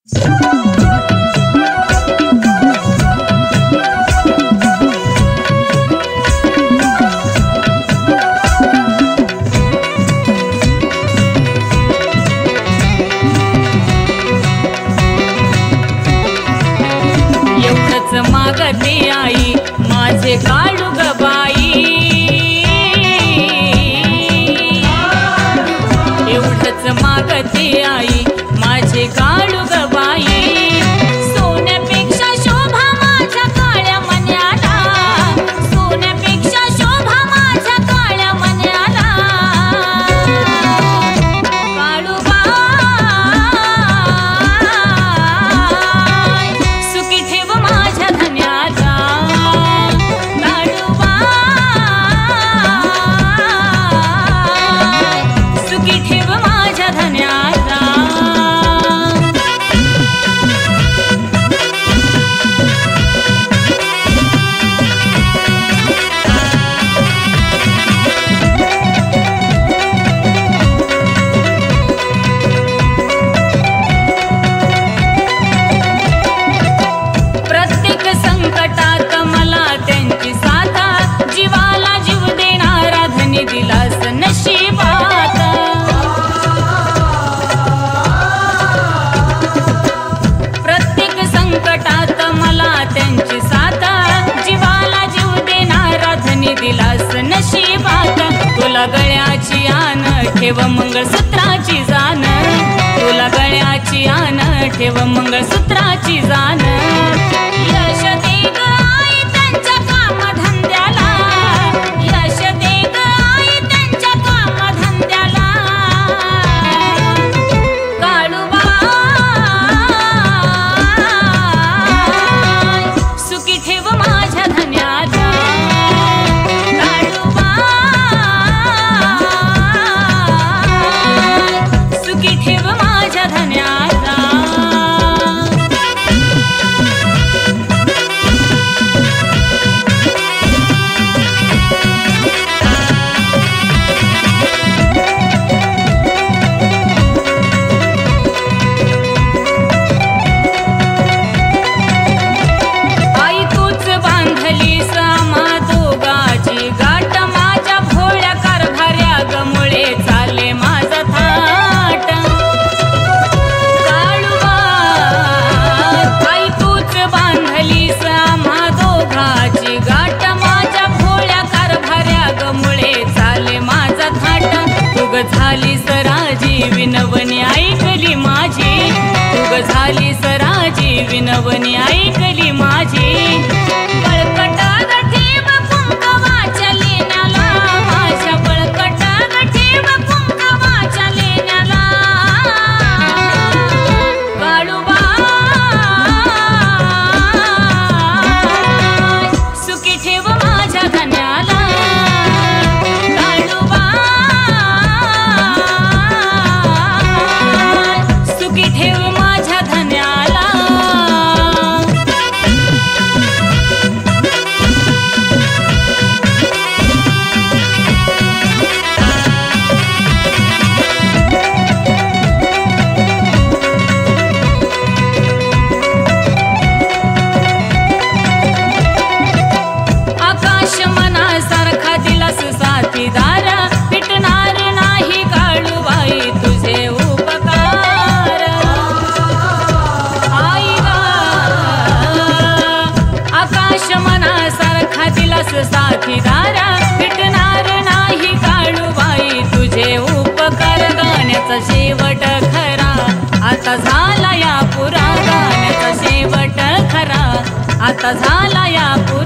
एवढंच मागते आई माझे काळू ग बाई, एवढंच मागते आई माझे काळू ग बाई। सोन्यापेक्षा शोभा माझ्या काळ्या मन्याला, सोन्यापेक्षा शोभा माझ्या काळ्या मन्याला। काळू बाई सुखी ठेव माझ्या धन्याला, काळू बाई सुखी ठेव माझ्या धन्याला। प्रत्येक संकटात मला त्यांची साथ, जीवाला जीव देणारा धनी दिलास नशिबात। प्रत्येक संकटात मला त्यांची साथ, जीवाला जीव देणारा धनी दिलास नशिबात। तुला गळ्याची आन ठेव मंगळसूत्राची जाण, तुला गळ्याची आन ठेव मंगळसूत्राची जाण। यश दे ग आई त्यांच्या कामधंद्याला, यश दे ग आई त्यांच्या कामधंद्याला। काळू बाई सुखी ठेव माझ्या धन्याला, काळू बाई सुखी ठेव माझ्या धन्याला। आई तूच बांधलीस आम्हा दोघाची गाठ, माझ्या भोळ्या कारभाऱ्या गमुळे चाले माझा थाट। काळू बाई आई तूच बांधलीस आम्हा दोघाची गाठ, माझ्या भोळ्या कारभाऱ्या गमुळे चाले माझा थाट। तुग झालीस राजी विनवणी ऐकली माझी, तुग झालीस राजी विनवणी ऐकली माझी। बळकटात ठेव कुंकवाच्या लेण्याला, माझ्या बळकटात ठेव कुंकवाच्या लेण्याला। काळू बाई सुखी ठेव माझ्या धन्याला, काळू बाई सुखी ठेव माझ्या धन्याला। आकाश मनासारखा दिलास साथीदार, पिटणार नाही काळू बाई तुझे उपकार। आई गा आकाश मनासारखा दिलास साथीदार, पिटणार नाही काळू बाई तुझे उपकार। गाण्याचा शेवट खरा आता झाला या पुरा, गाण्याचा शेवट खरा आता झाला या पुरा।